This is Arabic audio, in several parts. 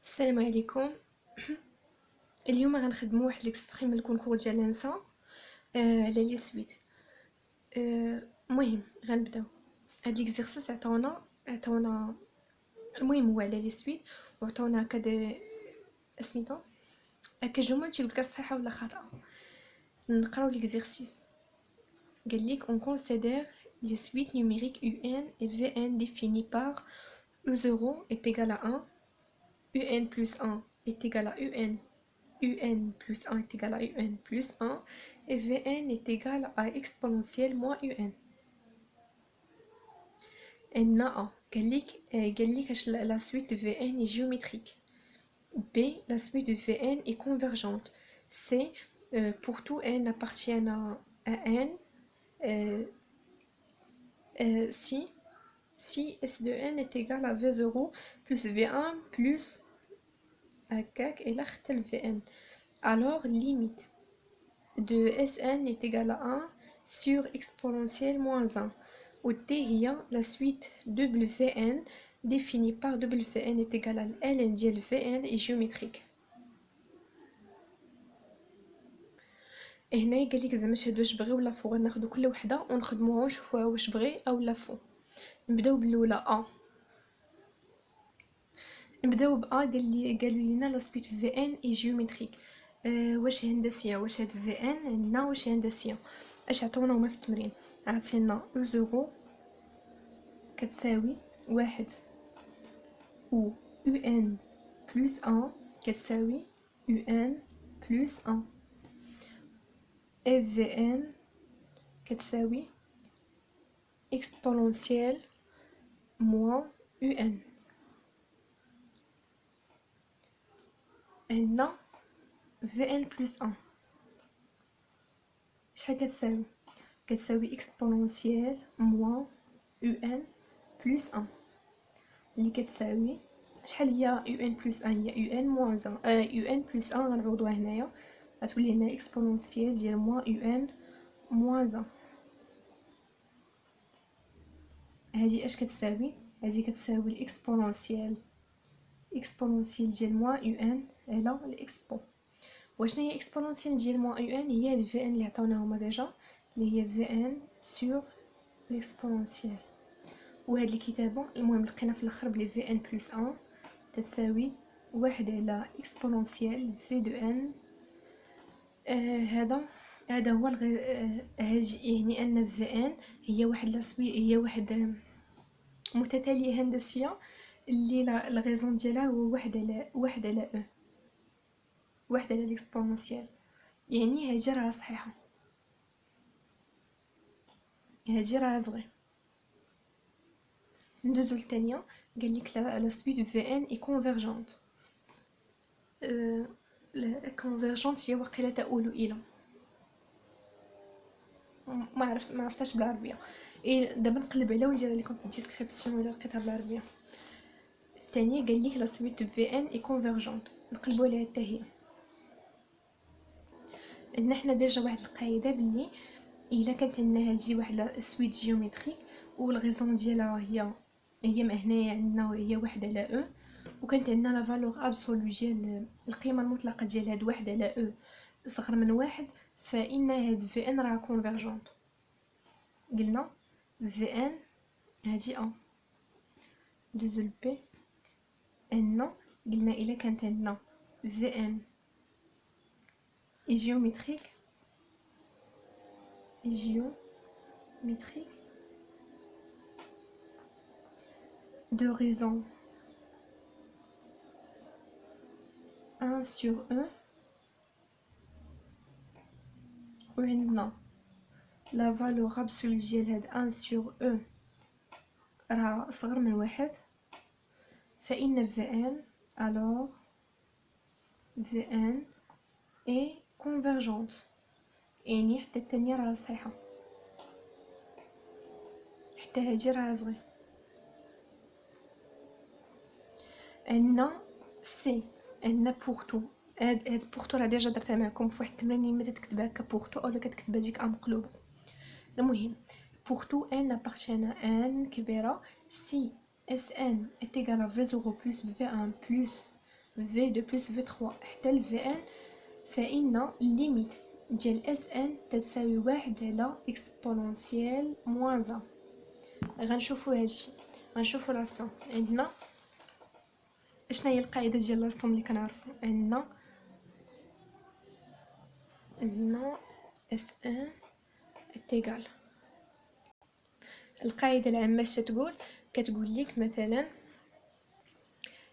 السلام عليكم. اليوم غنخدمو واحد ليكستريم من الكونكور ديال لانسا على لي سويت. المهم غنبداو هاد ليكزيرسيس. عطاونا المهم هو على لي سويت، وعطاونا هكا دي سميتو هكا جمل تيقولك صحيحه ولا خاطئه. نقراو ليكزيرسيس. قال لك on considère les suites numériques un et vn définies par u0 est égal à 1, un plus 1 est égal à un plus 1 est égal à un plus 1 et Vn est égal à exponentielle moins un. Et A قال لك la suite de Vn est géométrique. B, la suite de Vn est convergente. C, pour tout n appartient à n. Si S de n est égal à V0 plus V1 plus هكاك إلى اختل Vn, alors limite de Sn est égal à 1 sur exponentielle moins 1 où t هي la suite Wn définie par Wn est égal à ln ديال Vn est géométrique. هنا قال لك زعما شهاد واش بغي ولا فو، غناخذ كل وحده ونخدموها ونشوفوها واش بغي او لا فو. نبداو بالاولى ا. نبداو ب ا. قالوا لينا لا سويت في ان اي جيومتريك. واش هندسيه؟ واش هاد في ان عندنا واش هندسيه؟ اش عطونا هما في التمرين؟ عطينا او زيرو كتساوي واحد و او ان بلس ان كتساوي او ان بلس ان اف في ان كتساوي اكسبونونسيال موان او ان. عندنا Vn plus 1 شحال كتساوي؟ كتساوي اكسبونونسيال موان un plus 1 اللي كتساوي شحال هي un plus 1؟ هي un moins 1 un plus 1 غنعوضوها هنايا غتولي لنا اكسبونونسيال ديال موان un moins 1. هادي اش كتساوي؟ هادي كتساوي الاكسبونونسيال ديال موان un على الاكسبون. وشنو هي اكسبونونسيال ديال موان ان؟ هي هاد في ان اللي عطاونا هما ديجا اللي هي في ان سور ليكسبونونسيال. وهاد الكتابه المهم لقينا في الاخر بلي في ان بلس 1 تساوي واحد على اكسبونونسيال في دو ان. هذا هو يعني ان في ان هي واحد هي واحد متتاليه هندسيه اللي لا غيزون ديالها هو واحد على او، واحد على الاكسبونونسيال، يعني هادي راه صحيحه، هادي راه فغي. ندوزو للثانيه. قال لك لا سويت في ان اي كونفيرجونت. كونفيرجونت هي وقيله تؤول الى، ما عرفتهاش بالعربيه. دابا نقلب عليها ونديرها لكم في الديسكريبسيون الا لقيتها بالعربيه. الثانيه قال لك لا سويت في ان اي كونفيرجونت، نقلبوا عليها حتى هي. ان حنا ديجا واحد القاعده باللي الا كانت عندنا هذه واحد سويت جيومتريك والغيزون ديالها هي ما هنايا عندنا هي واحد على او، وكانت عندنا لا فالور ابسولو ديال القيمه المطلقه ديال هاد واحد على او صغر من واحد، فان هاد في ان راه كونفيرجونت. قلنا في ان هادي ا دوزو بي ان. قلنا الا كانت عندنا في ان جيومتريك de raison 1 sur E وعندنا لا فالور ابسولو ديال هاد 1 sur E راه صغر من واحد، فإن Vn alors Vn est convergente، يعني حتى الثانية راه صحيحة، حتى هادي راه فغي. عندنا سي، عندنا بورتو. هاد بورتو راه ديجا درتها معكم في واحد التمرين اللي تكتب هكا بورتو اولا كتكتبها ديك ا مقلوبه. المهم بورتو ان ابارتيان ان كبيره، سي اس ان est égal à v0 plus v1 plus V2 plus V3 حتى ل Vn، فإن الليميت ديال Sn تتساوي 1 على إكسبونونسيال موان 1. غنشوفو هادشي، غنشوفو لاصوم. عندنا اشنا هي القاعدة ديال لاصوم اللي كنعرفو؟ عندنا Sn تيغال القاعدة العامة اش تقول؟ كتقول لك مثلا،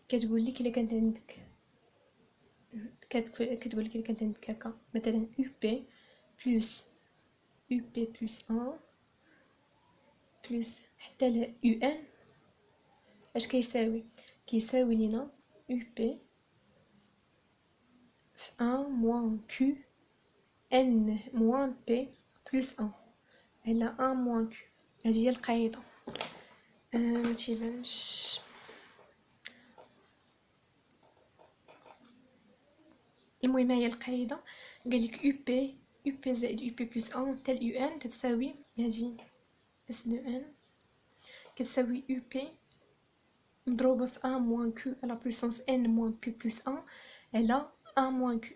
كتقول لك الا كانت عندك كتقول لك الا كانت عندك هكا مثلا UP بلس UP بلس 1 بلس حتى ل UN اش كيساوي؟ كيساوي لينا UP في 1 موان Q N موان P بلس 1 على 1 موان Q. هذه هي القاعدة. ما تيبانش. المهم هي القاعدة قالك UP زائد UP بلس 1 حتى ل UN تتساوي هذه S de N كتساوي UP مضروبة في 1 موان Q على بويسونس N موان P بلس 1 على 1 موان Q.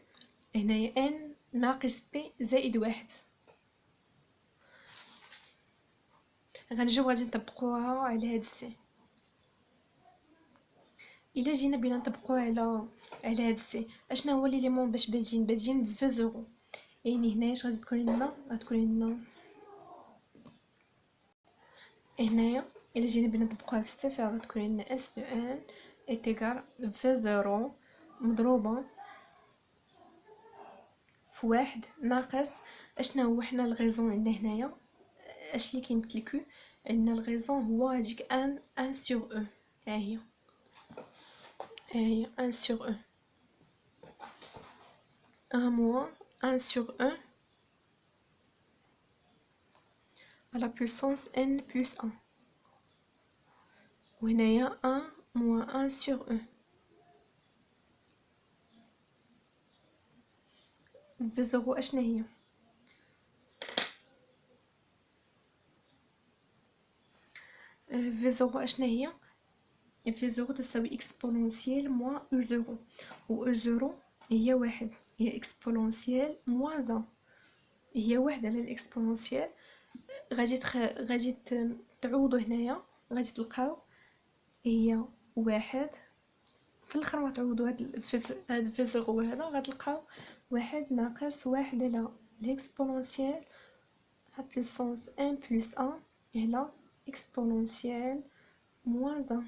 هنايا N ناقص P زائد 1. غنجيو غادي نطبقوها على هاد السي. الا جينا بينا نطبقوها على هاد السي، اشنا هو ليليمون باش بادين في زيرو، يعني هنايا اش غادي تكون لنا؟ غتكون لنا هنايا الا جينا بينا نطبقوها في السي فغتكون لنا اس دو ان ايتيغال في زيرو مضروبه في واحد ناقص اشنا هو حنا الغيزون عندنا هنايا اش اللي كيمثل عندنا الغيزون هو هاديك ان سور او. ها هي 1 sur 1 1 moins 1 sur 1 à la puissance n plus 1 وهنايا 1 moins 1 sur 1 في زيرو اشنا هي في زيرو اشنا هي في زيرو تساوي اكسبونونسيال موان او زيرو، و او زيرو هي واحد، هي اكسبونونسيال موان 1 هي واحد على الاكسبونونسيال. غادي تعوضوا هنايا غادي تلقاو هي واحد في الاخر غتعوضوا هاد في زيرو هذا غتلقاو واحد ناقص واحد على الاكسبونونسيال ا بويسونس ان بلس 1 على اكسبونونسيال موان 1.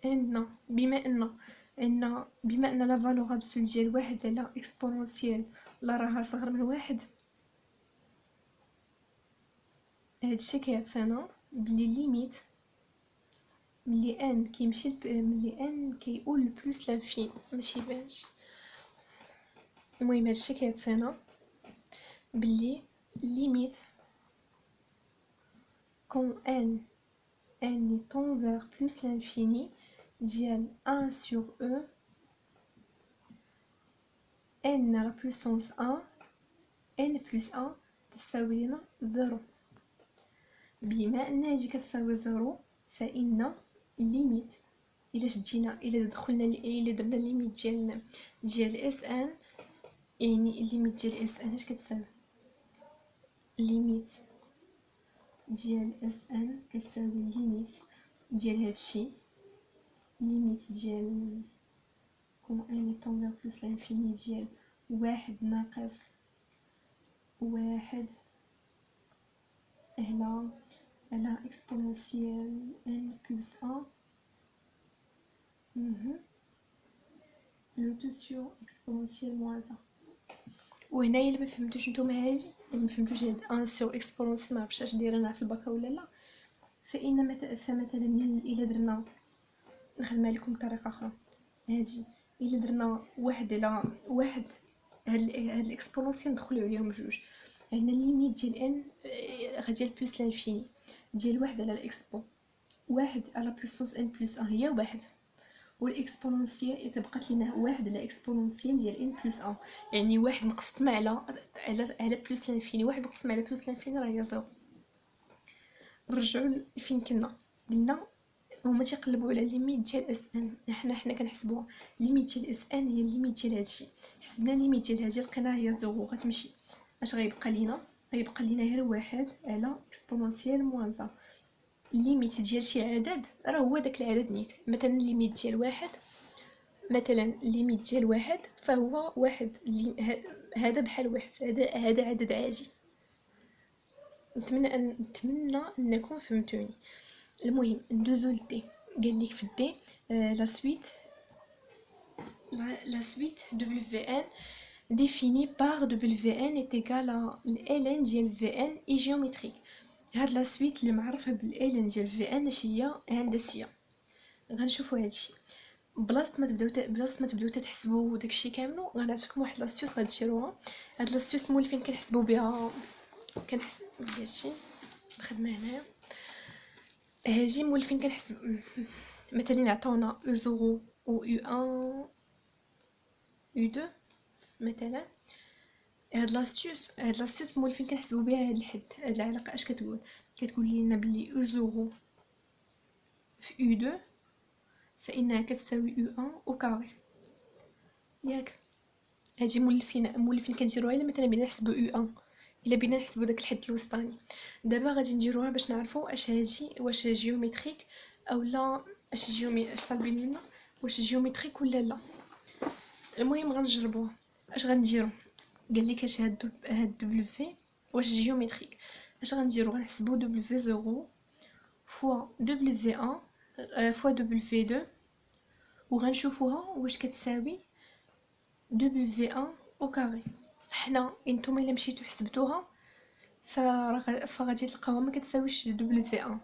عندنا بما ان لا فالور ابسول ديال واحد على اكسبونونسيال لا راها صغر من واحد، هادشي كيعطينا بلي ليميت ملي ان كيمشي ملي ان كيقول بلوس لانفين ماشي بانش. المهم هادشي كيعطينا بلي ليميت كون n tend vers plus l'infini ديال 1 sur e n à la puissance 1 n plus 1 تساوي لنا 0. بما ان هذه كتساوي 0 فإن الليميت الا شدينا الا درنا الليميت ديال اس ان، يعني الليميت ديال اس ان اش كتساوي؟ الليميت ديال اس ان كتساوي الليميت ديال هادشي، ليميت ديال كون ان طون بلس لانفيني ديال واحد ناقص واحد على اكسبونونسيال ان بلس 1 لو تو سور اكسبونونسيال موان 1. وهنايا اللي ما فهمتوش نتوما هادي اللي ما فهمتوش هاد 1 سور اكسبونونسيال ما عرفتش اش دايره انا في الباكا ولا لا، فمثلا الا درنا نخدمها لكم بطريقه اخرى. هادي الا درنا واحد على واحد هاد الاكسبونونسيال ندخلو عليهم جوج، عندنا الليميت ديال ان غادي لبلس لانفيني ديال واحد على الاكسبو واحد على بويسونس ان بلس 1 هي واحد، والاكسبونونسيال تبقات لينا واحد على اكسبونونسيال ديال ان بلس ان، يعني واحد مقسم على بلس لانفيني، واحد مقسم على بلس لانفيني راه هي زيرو. نرجعوا لفين كنا قلنا هما تيقلبوا على ليميت ديال اس ان، حنا كنحسبوها ليميت ديال اس ان هي ليميت ديال هادشي، حسبنا ليميت ديال هادي لقيناها هي زيرو، غتمشي اش غيبقى لينا غير واحد على اكسبونونسيال موان زيرو. الليميت ديال شي عدد راه هو داك العدد نيت، مثلا الليميت ديال واحد، مثلا الليميت ديال واحد فهو واحد، هذا بحال واحد، هذا عدد عادي. نتمنى انكم فهمتوني. المهم ندوزو للدي. قال لك في الدي la suite WN définie par WN est égale à ln ديال VN et géométrique. هاد لا سويت اللي معرفه بالان ديال VN اش هي هندسيه. غنشوفوا هادشي بلاص ما تبداو تحسبوا داكشي كامل. غنعطيكم واحد لاستيوس غاديروها. هاد لاستيوس مولفين كنحسبوا بها، كنحسب هادشي بخدمه هنايا. هاجي مولفين كنحسب مثلا عطاونا او زيرو و او 1 او 2 مثلا. هاد لاستيوس مولفين كنحسبوا بها هاد الحد، هاد العلاقه اش كتقول لنا بلي او زيرو في او 2 فانها كتساوي او 1 او كاري، ياك؟ هادي مولفين كنديروها الا مثلا بغينا نحسبوا او 1، الا بغينا نحسبوا داك الحد الوسطاني. دابا غادي نديروها باش نعرفوا اش هادي واش جيومتريك اولا اش طالبين منا، واش جيومتريك ولا لا. المهم غنجربوها. اش غنديرو؟ قال لك اش هاد دبليو واش جيومتريك. اش غنديرو؟ غنحسبوا دبليو 0 فوا دبليو 1 فوا دبليو 2 وغنشوفوها واش كتساوي دبليو 1 او كاري. حنا نتوما الا مشيتو حسبتوها فغادي تلقاوها ما كتساويش دبليو 1،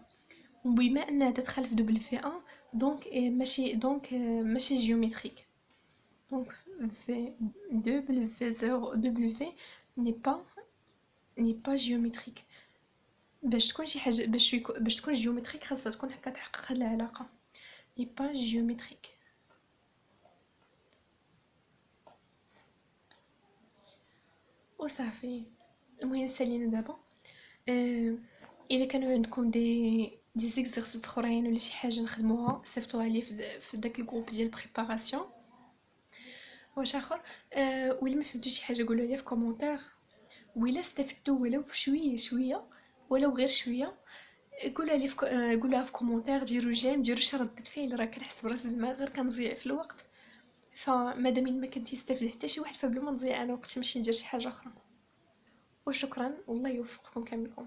وبما انها تدخل في دبليو 1 دونك ماشي جيومتريك. دونك دبليو 0 دبليو ني با جيومتريك. باش تكون شي حاجه باش تكون جيومتريك خاصها تكون كتحقق هاد العلاقه، ني با جيومتريك. وصافي. المهم سالينا دابا. الا كانوا عندكم دي زيكزارسيس اخرين ولا شي حاجه نخدموها صيفطوها لي في داك الجروب ديال بريباراسيون. واش اخر ولا ما فهمتوش شي حاجه قولوا لي في كومونتير، ولا استفدتوا ولو بشويه ولو غير شويه قولوها في كومونتير. ديروا جيم، ديروا شي ردة فعل، راه كنحس براسي زعما غير كنضيع في الوقت. فمادام ما كنت يستافد حتى شي واحد فبلا ما نضيع انا وقتي نمشي ندير شي حاجه اخرى. وشكرا والله يوفقكم كاملكم.